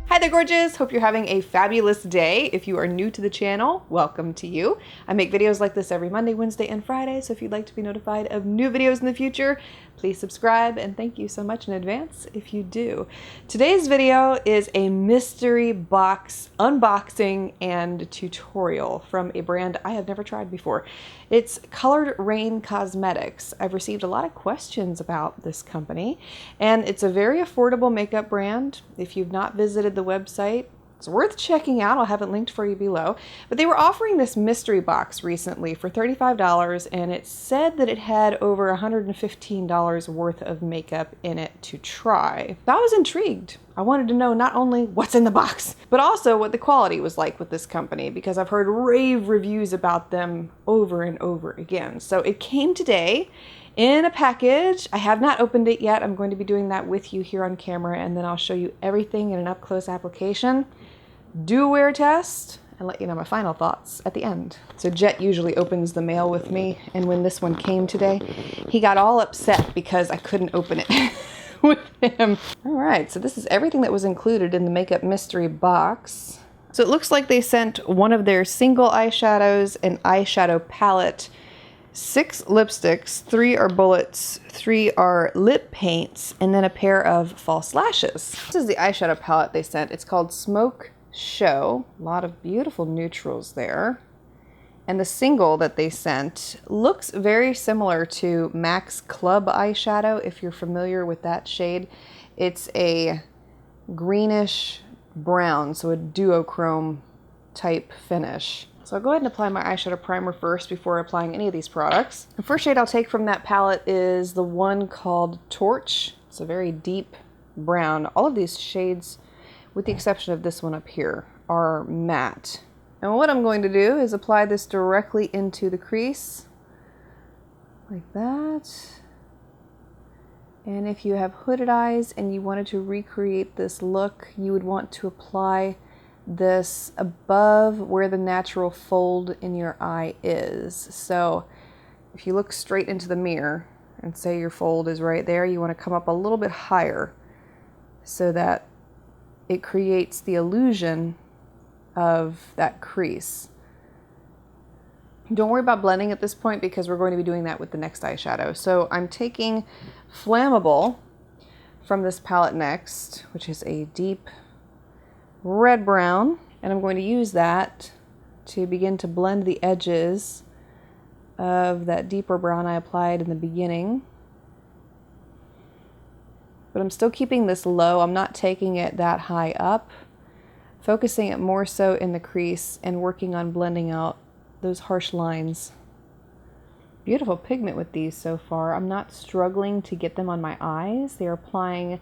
Hi there, gorgeous! Hope you're having a fabulous day. If you are new to the channel, welcome to you. I make videos like this every Monday, Wednesday, and Friday, so if you'd like to be notified of new videos in the future, please subscribe, and thank you so much in advance if you do. Today's video is a mystery box unboxing and tutorial from a brand I have never tried before. It's Coloured Raine Cosmetics. I've received a lot of questions about this company, and it's a very affordable makeup brand. If you've not visited the website, it's worth checking out. I'll have it linked for you below. But they were offering this mystery box recently for $35, and it said that it had over $115 worth of makeup in it to try. I was intrigued. I wanted to know not only what's in the box, but also what the quality was like with this company, because I've heard rave reviews about them over and over again. So it came today in a package. I have not opened it yet. I'm going to be doing that with you here on camera, and then I'll show you everything in an up-close application, do a wear test, and let you know my final thoughts at the end. So Jet usually opens the mail with me, and when this one came today, he got all upset because I couldn't open it with him. All right, so this is everything that was included in the makeup mystery box. So it looks like they sent one of their single eyeshadows, an eyeshadow palette, 6 lipsticks, 3 are bullets, 3 are lip paints, and then a pair of false lashes. This is the eyeshadow palette they sent. It's called Smoke Show. A lot of beautiful neutrals there. And the single that they sent looks very similar to MAC's Club eyeshadow, if you're familiar with that shade. It's a greenish brown, so a duochrome type finish. So I'll go ahead and apply my eyeshadow primer first before applying any of these products. The first shade I'll take from that palette is the one called Torch. It's a very deep brown. All of these shades, with the exception of this one up here, are matte. And what I'm going to do is apply this directly into the crease, like that. And if you have hooded eyes and you wanted to recreate this look, you would want to apply this above where the natural fold in your eye is. So if you look straight into the mirror and say your fold is right there, you want to come up a little bit higher so that it creates the illusion of that crease. Don't worry about blending at this point because we're going to be doing that with the next eyeshadow. So I'm taking Flammable from this palette next, which is a deep red brown, and I'm going to use that to begin to blend the edges of that deeper brown I applied in the beginning. But I'm still keeping this low. I'm not taking it that high up, focusing it more so in the crease and working on blending out those harsh lines. Beautiful pigment with these so far. I'm not struggling to get them on my eyes. They are applying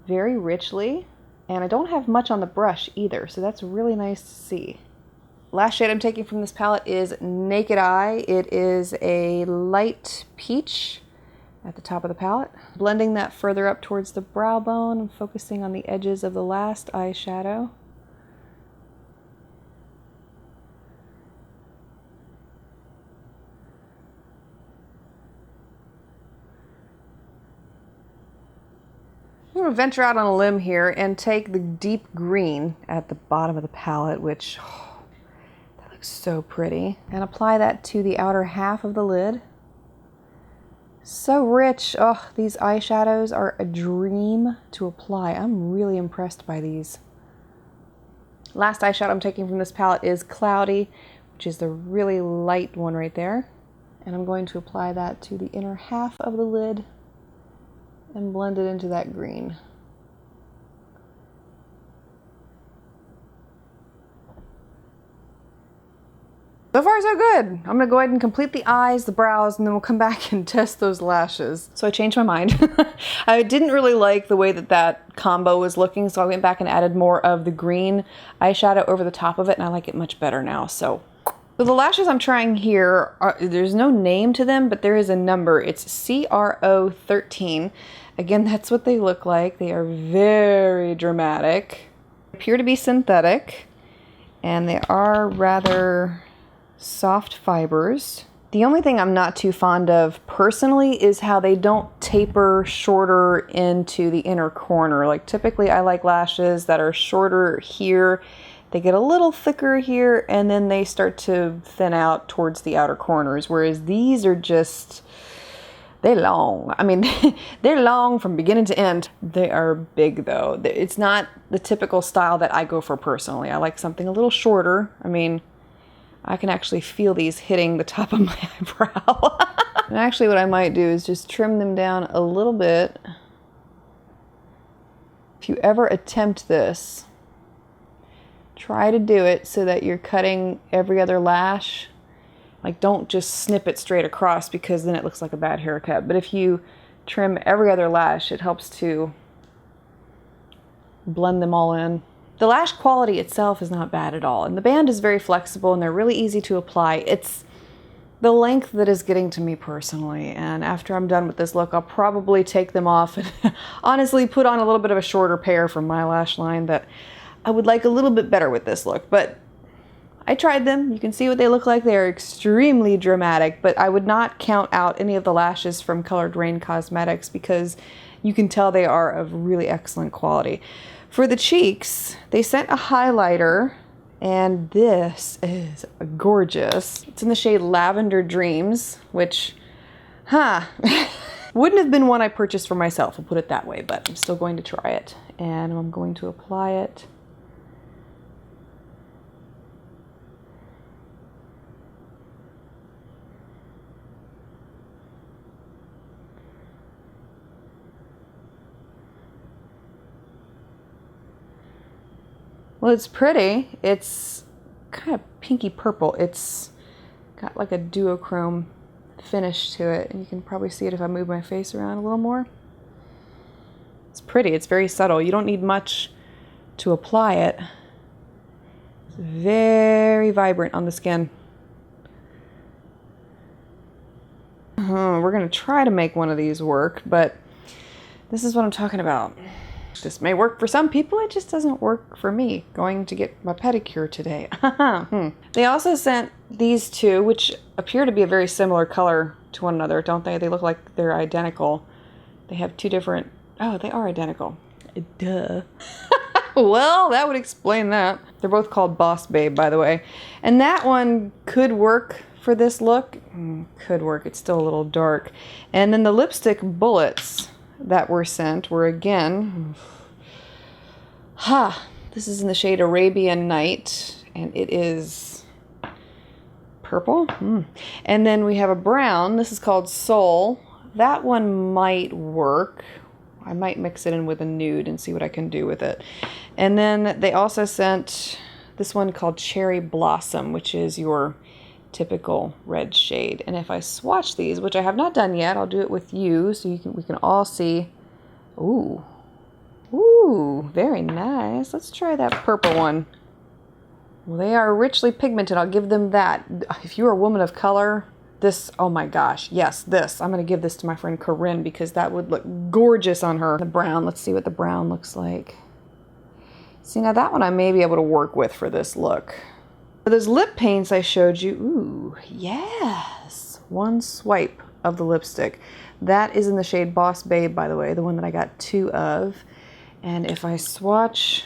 very richly. And I don't have much on the brush either, so that's really nice to see. Last shade I'm taking from this palette is Naked Eye. It is a light peach at the top of the palette. Blending that further up towards the brow bone and focusing on the edges of the last eyeshadow. I'm going to venture out on a limb here and take the deep green at the bottom of the palette, which that looks so pretty, and apply that to the outer half of the lid. So rich. Oh, these eyeshadows are a dream to apply. I'm really impressed by these. Last eyeshadow I'm taking from this palette is Cloudy, which is the really light one right there. And I'm going to apply that to the inner half of the lid and blend it into that green. So far so good. I'm gonna go ahead and complete the eyes, the brows, and then we'll come back and test those lashes. So I changed my mind. I didn't really like the way that that combo was looking, so I went back and added more of the green eyeshadow over the top of it, and I like it much better now. So the lashes I'm trying here, there's no name to them, but there is a number. It's CRO13. Again, that's what they look like. They are very dramatic. They appear to be synthetic, and they are rather soft fibers. The only thing I'm not too fond of personally is how they don't taper shorter into the inner corner. Like typically I like lashes that are shorter here. They get a little thicker here and then they start to thin out towards the outer corners. Whereas these are just, they're long. I mean, they're long from beginning to end. They are big though. It's not the typical style that I go for personally. I like something a little shorter. I mean, I can actually feel these hitting the top of my eyebrow. And actually what I might do is just trim them down a little bit. If you ever attempt this, try to do it so that you're cutting every other lash. Like don't just snip it straight across because then it looks like a bad haircut. But if you trim every other lash, it helps to blend them all in. The lash quality itself is not bad at all, and the band is very flexible and they're really easy to apply. It's the length that is getting to me personally, and after I'm done with this look, I'll probably take them off and honestly put on a little bit of a shorter pair from my lash line that I would like a little bit better with this look. But I tried them. You can see what they look like. They are extremely dramatic, but I would not count out any of the lashes from Coloured Raine Cosmetics because you can tell they are of really excellent quality. For the cheeks, they sent a highlighter, and this is gorgeous. It's in the shade Lavender Dreams, which, wouldn't have been one I purchased for myself, I'll put it that way, but I'm still going to try it. And I'm going to apply it. Well, it's pretty. It's kind of pinky purple. It's got like a duochrome finish to it, and you can probably see it if I move my face around a little more. It's pretty. It's very subtle. You don't need much to apply it. It's very vibrant on the skin. We're going to try to make one of these work, but this is what I'm talking about. This may work for some people, it just doesn't work for me. Going to get my pedicure today. They also sent these two, which appear to be a very similar color to one another, don't they? They look like they're identical. They have two different, oh, they are identical. Duh. Well, that would explain that. They're both called Boss Babe, by the way. And that one could work for this look. Could work, it's still a little dark. And then the lipstick bullets that were sent were again, this is in the shade Arabian Night, and it is purple. And then we have a brown, this is called Soul. That one might work. I might mix it in with a nude and see what I can do with it. And then they also sent this one called Cherry Blossom, which is your typical red shade. And if I swatch these, which I have not done yet, I'll do it with you so we can all see. Ooh, very nice. Let's try that purple one. Well, they are richly pigmented. I'll give them that. If you're a woman of color, this, oh my gosh, yes, this. I'm going to give this to my friend Corinne because that would look gorgeous on her. The brown, let's see what the brown looks like. See, now that one I may be able to work with for this look. For those lip paints I showed you, ooh, yes. One swipe of the lipstick. That is in the shade Boss Babe, by the way, the one that I got two of. And if I swatch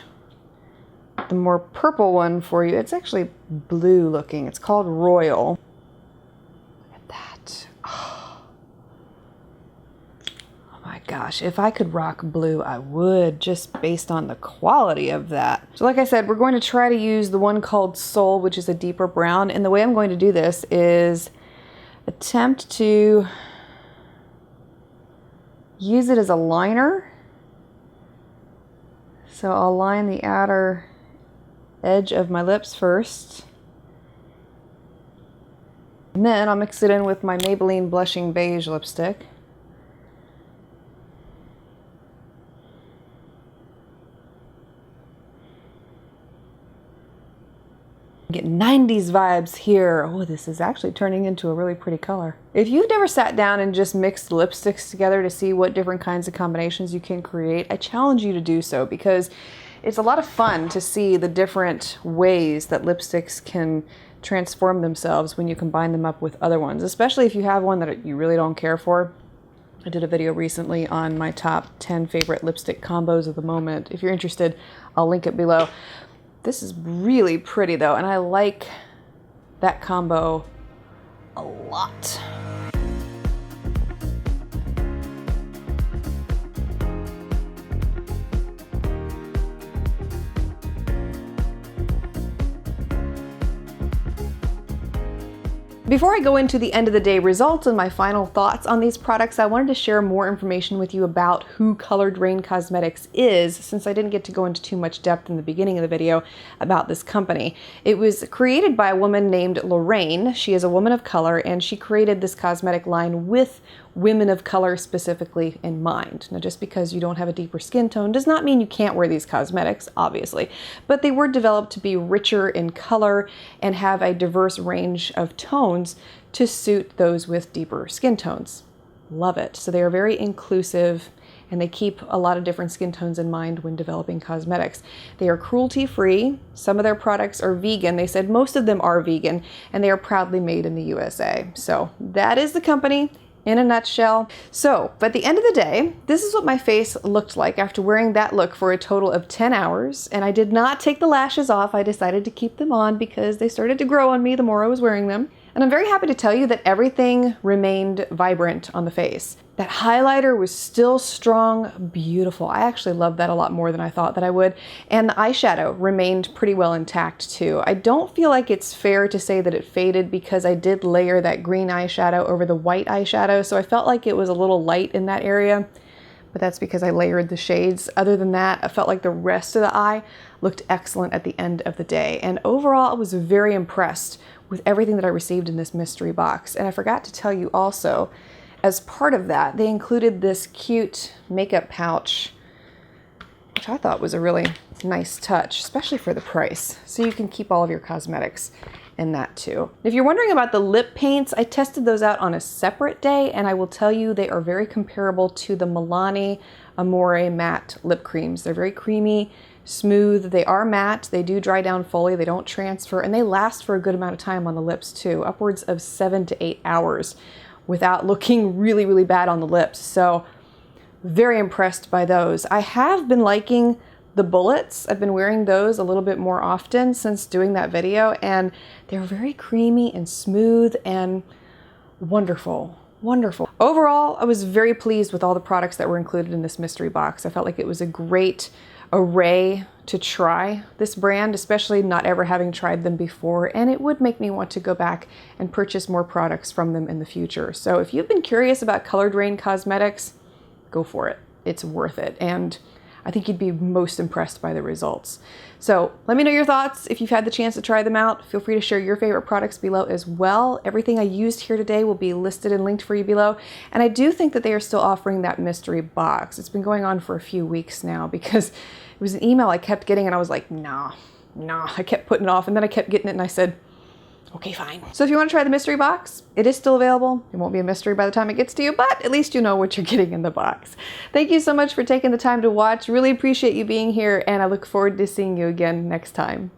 the more purple one for you, it's actually blue looking. It's called Royal. Look at that. Oh my gosh, if I could rock blue, I would, just based on the quality of that. So like I said, we're going to try to use the one called Soul, which is a deeper brown. And the way I'm going to do this is attempt to use it as a liner. So I'll line the outer edge of my lips first. And then I'll mix it in with my Maybelline Blushing Beige lipstick. Get 90s vibes here. Oh, this is actually turning into a really pretty color. If you've never sat down and just mixed lipsticks together to see what different kinds of combinations you can create, I challenge you to do so because it's a lot of fun to see the different ways that lipsticks can transform themselves when you combine them up with other ones, especially if you have one that you really don't care for. I did a video recently on my top 10 favorite lipstick combos of the moment. If you're interested, I'll link it below. This is really pretty though, and I like that combo a lot. Before I go into the end of the day results and my final thoughts on these products, I wanted to share more information with you about who Coloured Raine Cosmetics is, since I didn't get to go into too much depth in the beginning of the video about this company. It was created by a woman named Lorraine. She is a woman of color, and she created this cosmetic line with women of color specifically in mind. Now, just because you don't have a deeper skin tone does not mean you can't wear these cosmetics, obviously, but they were developed to be richer in color and have a diverse range of tones to suit those with deeper skin tones. Love it. So they are very inclusive, and they keep a lot of different skin tones in mind when developing cosmetics. They are cruelty-free. Some of their products are vegan. They said most of them are vegan, and they are proudly made in the USA. So that is the company in a nutshell. So, but at the end of the day, this is what my face looked like after wearing that look for a total of 10 hours. And I did not take the lashes off. I decided to keep them on because they started to grow on me the more I was wearing them. And I'm very happy to tell you that everything remained vibrant on the face. That highlighter was still strong, beautiful. I actually loved that a lot more than I thought that I would. And the eyeshadow remained pretty well intact too. I don't feel like it's fair to say that it faded because I did layer that green eyeshadow over the white eyeshadow, so I felt like it was a little light in that area, but that's because I layered the shades. Other than that, I felt like the rest of the eye looked excellent at the end of the day. And overall, I was very impressed with everything that I received in this mystery box. And I forgot to tell you also, as part of that, they included this cute makeup pouch, which I thought was a really nice touch, especially for the price. So you can keep all of your cosmetics in that too. If you're wondering about the lip paints, I tested those out on a separate day, and I will tell you they are very comparable to the Milani Amore matte lip creams. They're very creamy, smooth. They are matte. They do dry down fully. They don't transfer, and they last for a good amount of time on the lips too, upwards of 7 to 8 hours without looking really, really bad on the lips. So very impressed by those. I have been liking the bullets. I've been wearing those a little bit more often since doing that video, and they're very creamy and smooth and wonderful. Wonderful. Overall, I was very pleased with all the products that were included in this mystery box. I felt like it was a great array to try this brand, especially not ever having tried them before, and it would make me want to go back and purchase more products from them in the future. So if you've been curious about Coloured Raine Cosmetics, go for it. It's worth it, and I think you'd be most impressed by the results. So let me know your thoughts. If you've had the chance to try them out, feel free to share your favorite products below as well. Everything I used here today will be listed and linked for you below. And I do think that they are still offering that mystery box. It's been going on for a few weeks now because it was an email I kept getting and I was like, nah. I kept putting it off, and then I kept getting it and I said, okay, fine. So if you want to try the mystery box, it is still available. It won't be a mystery by the time it gets to you, but at least you know what you're getting in the box. Thank you so much for taking the time to watch. Really appreciate you being here, and I look forward to seeing you again next time.